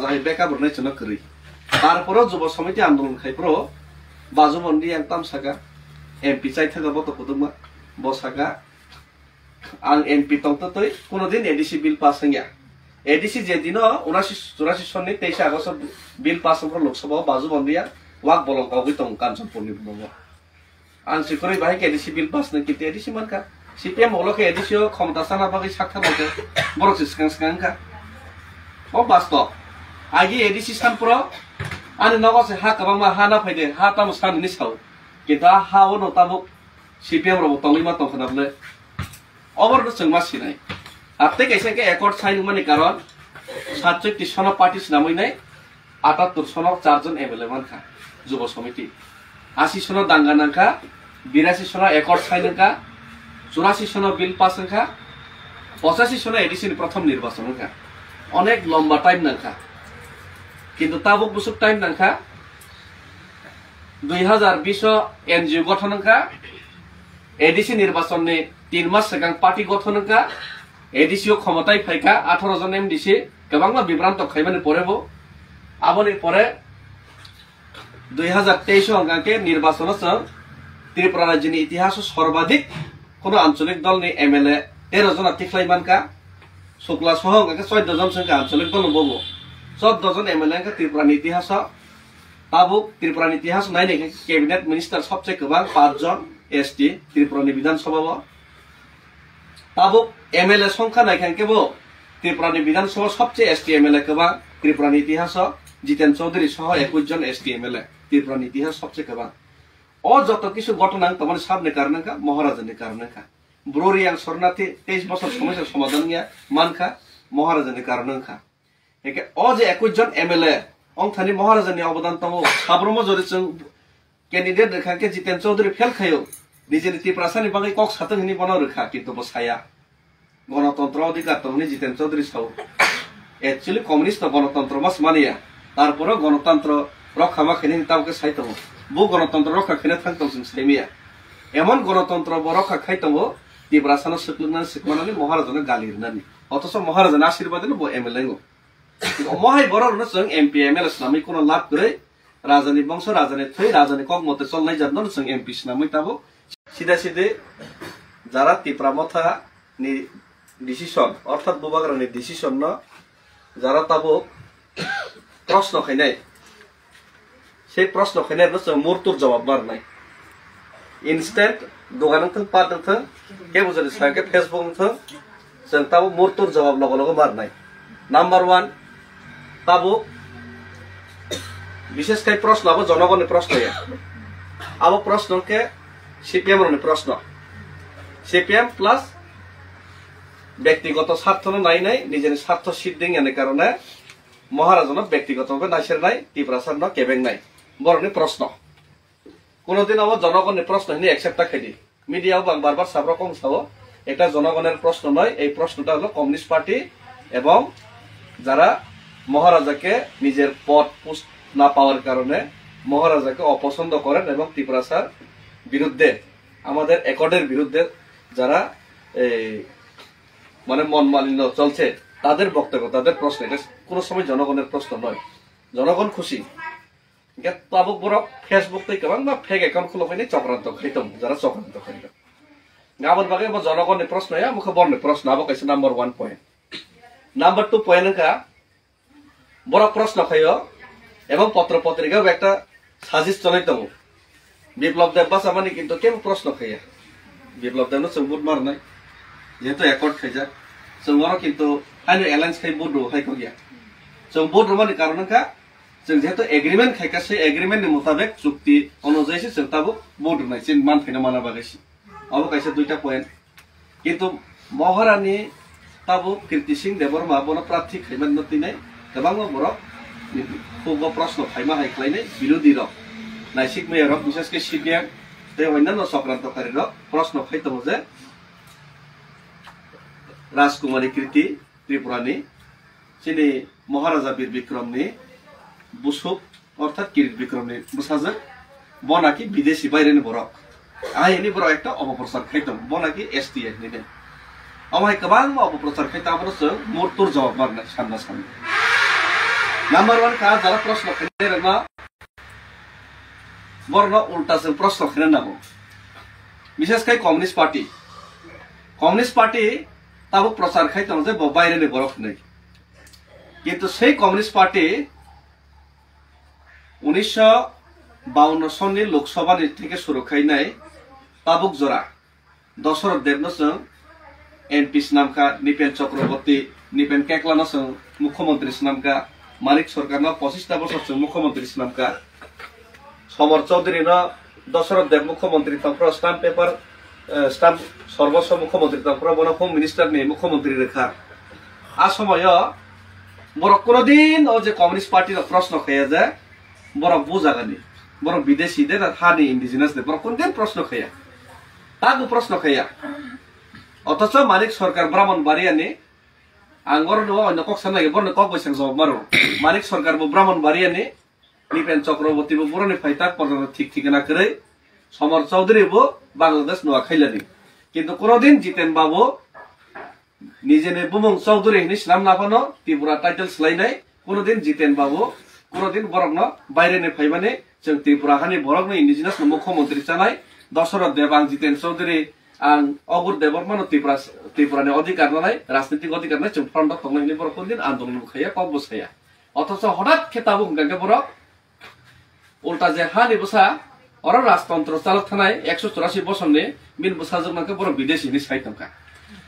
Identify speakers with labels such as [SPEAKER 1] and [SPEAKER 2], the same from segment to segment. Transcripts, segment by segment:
[SPEAKER 1] जाहै बेका बरनाय चनो करि तारपरो जुब समिति आन्दोलन खाइप्रो बाजुबन्दी आं तामसागा एमपी चाइथागा बत कुदुमा बसागा आं एमपी तंततै कोनोदिन एडीसी बिल पास हंया एडीसी जे दिन 79 सननि 23 आगस्ट बिल पास हंफ्रो लोकसभा बाजुबन्दिया वाक बलं गावगै तं कांचनपुरनि बुङो आं सिखरै बाहाय एडीसी बिल पास न किते एडीसी मानका सीपीएम हलके एडीसी क्षमता साना बागै साखा बागै बरक सिसखांसखांका ओ बास्तव आगे एडीसी सानपुरो आनि नगसे हा कबांमा हा ना फायदे हा ताम साननि साव किता हा ओ नताबो सीपीएम रबो तंगैमा तंखनाबले अबर जों मासिनाय आते कैसे के एकॉर्ड साइन माने कारण 67 सन पार्टी नामैनाय 78 सन 4 जन एमएलए मानखा जुब समिति 80 सन दांगा नांखा 82 सन एकॉर्ड साइन का 84 सन बिल पास का 85 सन एडीसी प्रथम निर्वाचन का अनेक लंबा टाइम नांखा किंतु ताबुक बुसुक टाइम नांखा 2020 एनजीओ गठन का एडीसी निर्वाचन ने 3 मास सिगां पार्टी गठन का एडीसी क्षमताय फायका 18 जन एमडीसी गोबांमा बिब्रांत खायमानि परेबो आबनि परे 2023 अंगाके निर्वाचन त्रिपुरा राज्यनि इतिहास सर्वाधिक कोनो आंचलिक दलनि एमएलए 13 जना तिख्लायमानका शुक्ला सह अंगाके 14 जन संख्या आंचलिक दल नबो 14 जन एमएलए का त्रिपुरानि इतिहास ताबुक त्रिपुरानि इतिहास नायने कैबिनेट मिनिस्टर सबसे गोबां 5 जन एसटी त्रिपुरानि विधानसभा ताबुक एमएलए संख्या नायखांकेबो त्रिपुरानि विधानसभा सबसे एसटी एमएलए गोबां त्रिपुरानि इतिहास जितेन चौधरी सह 21 जन एसटी एमएलए त्रिपुरानि इतिहास सबसे गोबां ओ जत किछु घटना तमन साबने कारणका महाराजानि कारणका ब्रोरी आं शरणार्थी 23 बছর समस्या समाधान गया मानखा महाराजानि कारणका एके ओ जे 21 जन एमएलए अंथानि महाराजानि अवदान तमो साब्रमो जरिजों कैंडिडेट रेखाके जितेन चौधरी फेल खायो निजेनि त्रिपुरासानि बागै कक सातंनि बन रेखा किन्तु बसाया गणतंत्र अधिकार तमनि जितेन चौधरी साव एक्चुअली कम्युनिस्ट गणतंत्र मास मानिया तारपरो गणतंत्र रक्षा मा खेनि तावके साइतमो बु गणतंत्र रक्षा खेने थांतों जों साइमिया एमन गणतंत्र ब रक्षा खाइतमो त्रिपुरासानो सिखलुनानै सिखमानानै महाराजानो गालिरनानै अथस महाराजानो आशीर्वादनो ब एमएलए गो महाय बररनो जों एमपी एमएलए नामै कोनो लाभ गरे राजानि वंश राजानि थै राजानि कक मते चलनाय जादनो जों एमपी नामै ताबो सीधा सीधे যারা त्रिपुरा मथा नि डिसिजन अर्थात बुबाग्रानि डिसिजन न যারা ताबो प्रश्न खायनाय से प्रश्न खायनाय जों मुर्तुर जवाब मारनाय इनस्टेंट दोगानथों पादथों के बुझानि साके फेसबुक थों जों ताबो मुर्तुर जवाब लग लग मारनाय नंबर 1 ताबो विशेष कई प्रश्न अब जनगणनि प्रश्न है अब प्रश्न के सीपीएम रनि प्रश्न सीपीएम प्लस व्यक्तिगत स्वार्थ नायनाय निजेनि स्वार्थ सिद्धिंगनि कारणे महाराजानो व्यक्तिगतभावे नायसिरनाय त्रिपुरासानो केबेंनाय बरनि प्रश्न कोनोदिन अब जनगणनि प्रश्न हिनि एक्सेप्ट खायदि मीडियाव बार बार साब्र कम सावो এটা জনগণের প্রশ্ন নয় এই প্রশ্নটা হলো কমিউনিস্ট পার্টি এবং যারা মহারাজাকে নিজের পদ পোস্ট না পাওয়ার কারণে মহারাজাকে অপছন্দ করেন এবং ত্রিপুরাসার বিরুদ্ধে আমাদের একর্ডের বিরুদ্ধে যারা মানে মন মালিন্য চলছে তাদের বক্তব্য তাদের প্রশ্ন এটা কোনো সময় জনগণের প্রশ্ন নয় জনগণ খুশি তাবুক বড় ফেসবুক থেকে গোबां फेक एकाउंट खुलफैनाय चक्रान्त खायदों যারা चक्रान्त खायदों गाबोन बागै अब जनगणनि प्रश्न या मुख बरनि प्रश्न अब कैसे नंबर 1 पॉइंट नंबर 2 पॉइंट का बड़ प्रश्न खायो एवं पत्र पत्रिका एक साजिश चलाई दो विप्लव देव बासामानि किन्तु केम प्रश्न खाया विप्लव देव जों बुट मारनाय जेहेतु एकॉर्ड खायजा जों मरो किन्तु आइनो एलायंस खाय बुट हायखो गया जों बुट रमानि कारण का जों जेहेतु एग्रीमेंट खायकासे एग्रीमेंट नि मुताबिक चुक्ति अनुयायी जों ताबो बुट नाय जों मानफैना माना बागैसि अब कैसे 2टा पॉइंट किन्तु महारानी ताबो कीर्ति सिंह देवबर्मा बनो प्रार्थी खायमान नतिनाय गोबां बर खुब प्रश्न खायमा हायख्लायनाय बिरोधी रक नायसिक मेयर विशेष के सीपीएम ते अन्यान्य चक्रान्तकारी रक प्रश्न खायदों जे राजकुमारी कीर्ति त्रिपुरानि सिनि महाराजा वीर विक्रमनि बुसुक अर्थात कीर्ति विक्रमनि बुसाजो बनाकि विदेशी बायरेनि बरक आइनि बर एक अपप्रचार खायदों बनाकि एसटी नि अमाय गोबां अपप्रचार खायताबो जों मुर्तुर जवाब मारनाय सानना सान নাম্বার 1 কা যারা প্রশ্ন খেলে না বর্ণ উল্টা সে প্রশ্ন খেলে না বিশেষ করে কমিউনিস্ট পার্টি তাবো প্রচার খাইতাম যে বাইরে নে বরফ নেই কিন্তু সেই কমিউনিস্ট পার্টি 1952 সনের লোকসভা থেকে শুরু খাইনাই তাবুক জোড়া দশরথ দেবনসং এমপি নামকা নিপেন চক্রবর্তী নিপেন কেকলানসং মুখ্যমন্ত্রী নামকা মানিক সরকার 25টা বছর মুখ্যমন্ত্রী নামকা সমর চৌধুরী দশরথ দেব মুখ্যমন্ত্রী তন্ত্র স্টাম্প পেপার স্টাম্প সর্বস্ব মুখ্যমন্ত্রী তন্ত্র বন হোম মিনিস্টার নিয়ে মুখ্যমন্ত্রী রেখা আ সময় বড় কোনদিন ও যে কমিউনিস্ট পার্টির প্রশ্ন খাইয়া যায় বড় বুঝাগানি বড় বিদেশিদের হানি ইন্ডিজিনাসদের বড় কোনদিন প্রশ্ন খাইয়া তাকে প্রশ্ন খাইয়া অথচ মানিক সরকার ব্রাহ্মণ বাড়িয়ানি আঙ্গর অন্য কক্সান লাগে বর্ণ কক বৈশাখ জবাব মারো মানিক সরকার ব্রাহ্মণ বাড়িয়ানি নিপেন চক্রবর্তী বরণি ফাইতা পর্যন্ত ঠিক ঠিকানা করে সমর চৌধুরী বাংলাদেশ নোয়া খাইলানি কিন্তু কোনদিন জিতেন বাবু নিজে বুমং চৌধুরী নাম না পানো ত্রিপুরা টাইটেল সেলাই নাই কোনদিন জিতেন বাবু কোনদিন বরং বাইরে নে ফাইবানে जों ত্রিপুরা হানি বরং ইন্ডিজিনাস মুখ্যমন্ত্রী চানাই দশরথ দেব আং জিতেন চৌধুরী आं अगुर देवर मानो त्रिपुरानि अधिकार नालाय राजनीतिक अधिकार नाय जों फ्रन्टआव थांनायनि बर कोनदिन आन्दोलन बुखाया कब बसाया अथच हठात खेताबो गांगे बर उल्टा जे हानि बसा अर राजतंत्र चालक थानाय 184 बोसोरनि मिन बसा जोंनाके बर विदेशीनि साइतमका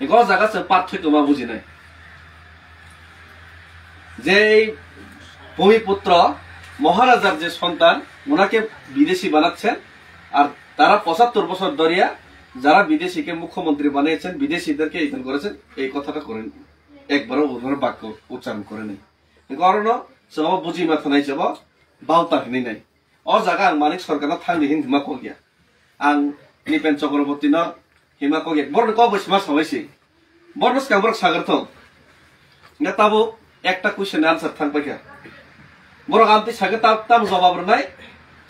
[SPEAKER 1] एगो जागा जों पार्थक्य मा बुजिनाय जे भूमिपुत्र महाराजार जे सन्तान उनाके विदेशी बानाচ্ছেন আর তারা 75 বছর ধরিয়া যারা বিদেশিকে মুখ্যমন্ত্রী বানিয়েছেন বিদেশিদেরকে ইনভাইট করেছেন এই কথাটা করেন একবারও ওনার বাক্য উচ্চারণ করে নাই কারণ সব বুঝি মাথা নাই যাব বাউতা হিনি নাই অ জায়গা আং মানিক সরকার থাংনি হিন হিমা কগিয়া আং নিপেন চক্রবর্তী ন হিমা কগিয়া বর্ণ ক বৈসমা সবাইছি বর্ণ স্কামবরক সাগরথ না তাবো একটা কোশ্চেন আনসার থাকবে কে বড় আন্তি সাগে তাব জবাব নাই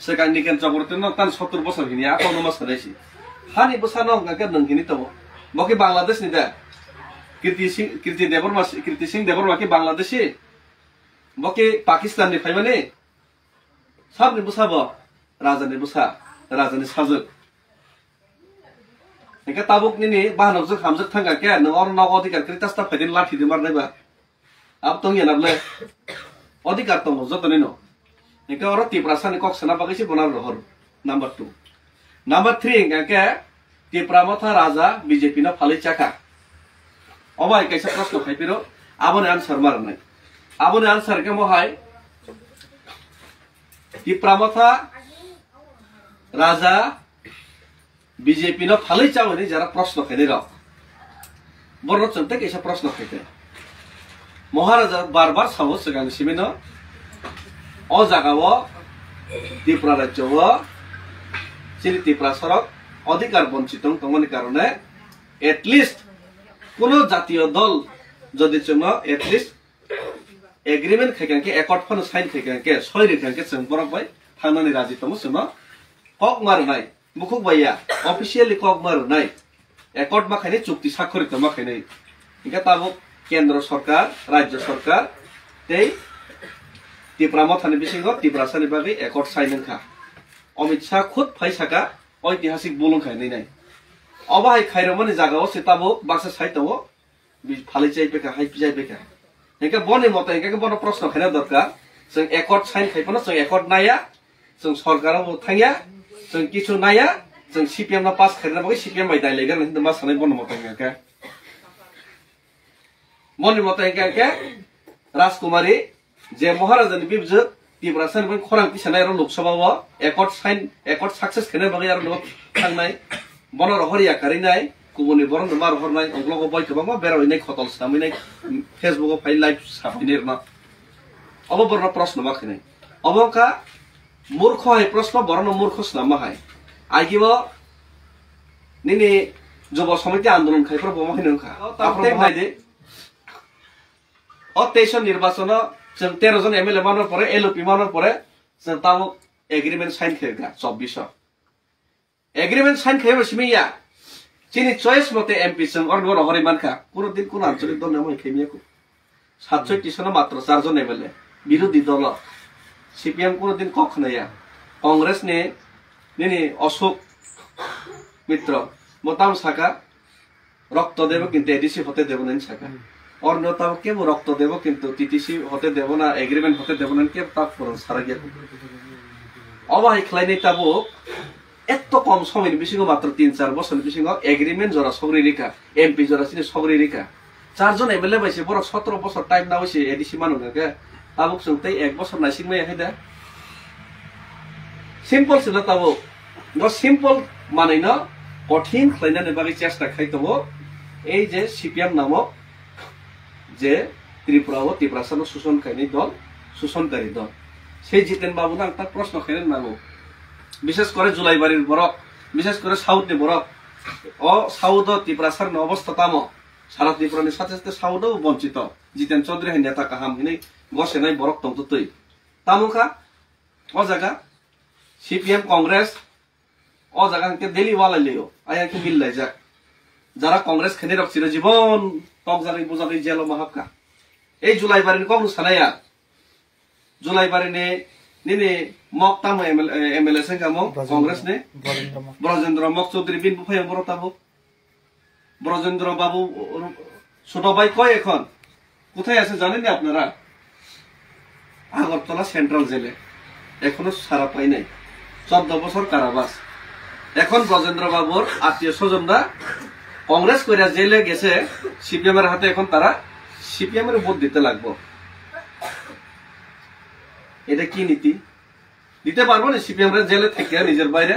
[SPEAKER 1] সেখান নিকেন চক্রবর্তী ন তান 70 বছর হিনি আকনো সাদাইছি हानि बसानो गाके नंगिनि तबो बके बांग्लादेश नि दा कीर्ति सिंह देबरमा के बांग्लादेशी बके पाकिस्तान नि फाइमाने सब नि बसाबो राजानि बसा राजानि साजक एका ताबुक नि बाहनक जो खामजक थांगा के न और न अधिकार क्रितास्ता फाइदिन लाठी दे मारनायबा अब तंगिया नाबले अधिकार तंग जतनि न एका और तिप्रासानि कक्सना बागैसे बनार रहर नंबर 2 नंबर 3 गाके तिप्रामथा राजा बीजेपी न फालै चाका अबाय कैसे प्रश्न खाइपिरो आबने आन्सर मारनाय आबने आन्सर के मोहाय तिप्रामथा राजा बीजेपी न फालै चावनि जरा प्रश्न खाइने र बर्न चंते कैसे प्रश्न खाइते महाराजा बार-बार सावो सिगां सिमेन अ जागाव त्रिपुरा राज्यव श्री त्रिपुरा सरक अधिकार वंचित तंगनि कारणे एटलिस्ट कोनो जातीय दल जदि जों एटलिस्ट एग्रीमेंट खाइकांके एकॉर्ड फन साइन खाइकांके सय रेखांके जों बरबाय थांनानै राजि तमो जों कक मारनाय मुखुक बाया ऑफिशियली कक मारनाय एकॉर्ड मा खाइने चुक्ति साखरित मा खाइने इका ताबो केंद्र सरकार राज्य सरकार तै त्रिपुरा मथानि बिसिङाव त्रिपुरासानि बागै एकॉर्ड साइन खा अमित शाह खुद फैसाका ऐतिहासिक बुलुं खाइनै नाय अबाहाय खाइरमनि जागाव सेताबो बाक्सा साइतव फालै चाइपेका हाइ पिजाइपेका एका बने मते एका बन प्रश्न खाइना दरकार जों एकॉर्ड साइन खाइपना जों एकॉर्ड नाया जों सरकाराव थांया जों किछु नाया जों सीपीएम ना पास खाइना बगे सीपीएम बाय दाइलेगर नहिं मा सानै बन मते एका बने मते एका राजकुमारी जे महाराजानि बिबजो त्रिपुरासान बन खरां पिसानाय र लोकसभाव एकॉर्ड सक्सेस खाइना बगे आरो न थांनाय बन रहरिया कारिनाय गुबुननि बरन मार हरनाय अंग्लग बाय गोबां बेरायनाय खतल सामिनाय फेसबुक फाइ लाइभ साफिनेरना अब बरन प्रश्न मा खैनाय अबका मूर्ख हाय प्रश्न बरन मूर्ख सनामा हाय आगिव निनि जुब समिति आंदोलन खाइफोर बमा खैनखा ताप्रते भाइदे अतेशन निर्वाचन जों 13 जन एमएलए मानर परे एलओपी मानर परे जों ताबो एग्रीमेंट साइन खाइगा 24 एग्रीमेंट साइन खाइबा सिमिया चिनि चॉइस मते एमपी जों और हरि मानखा कोनो दिन कोनो आंचलिक दल नाम खाइमियाको 67 सन मात्र 4 जन एमएलए বিরোধী দল সিপিএম কোনোদিন কখনো কংগ্রেস নে অশোক মিত্র মোতাম শাখা রক্ত দেব কিন্তু এডিসি হতে দেব না শাখা অন্যতাও কেউ রক্ত দেব কিন্তু টিটিসি হতে দেব না এগ্রিমেন্ট হতে দেব না কে তাপ করুন সারা গিয়ে অবাহিক লাইনে তাবো এত কম সময়ের বেশি মাত্র 3-4 বছর বেশি এগ্রিমেন্ট জোড়া সগরি রেখা এমপি জোড়া ছিল সগরি রেখা 4 জন এমএলএ পাইছে বড় 17 বছর টাইম না হয়েছে এডিসি মানুষকে তাবুক সঙ্গে 1 বছর নাই সিংমাই হেদা সিম্পল ছিল তাবো সিম্পল মানে না কঠিন খাইনানে বাকি চেষ্টা খাইতবো এই যে সিপিএম নামক যে ত্রিপুরা ও ত্রিপুরাসানো শোষণকারী দল শোষণকারী দল সেই জিতেন বাবু না তার প্রশ্ন খেলেন নামো বিশেষ করে জুলাইবাড়ির বরক বিশেষ করে সাউথে বরক ও সাউথ ত্রিপুরাসার অবস্থা তামো সারা ত্রিপুরার সাথে সাথে সাউথও বঞ্চিত জিতেন চৌধুরী নেতা কাহাম হিনে বসে নাই বরক তন্ত তৈ তামুখা ও জায়গা সিপিএম কংগ্রেস ও জায়গা দিল্লি ওয়ালাইলেও আয়াকে মিললাই যাক যারা কংগ্রেস খেনে রাখছিল জীবন টক জানি বোঝানি জেল মাহাবকা এই জুলাইবাড়ির কখন সানাইয়া জুলাইবাড়ি নে মকতাম এমএলএ সেঙ্গা মক কংগ্রেস নে ব্রজেন্দ্র মক চৌধুরী বিন বুফাই বরতাবো ব্রজেন্দ্র বাবু ছোট ভাই কয় এখন কোথায় আছে জানেন আপনারা আগরতলা সেন্ট্রাল জেলে এখনো সারা পাই নাই 14 বছর কারাবাস এখন ব্রজেন্দ্র বাবুর আত্মীয় স্বজনরা কংগ্রেস কইরা জেলে গেছে সিপিএম এর হাতে এখন তারা সিপিএম এর ভোট দিতে লাগবো এটা কি নীতি দিতে পারবো না সিপিএম এর জেলে থেকে নিজের বাইরে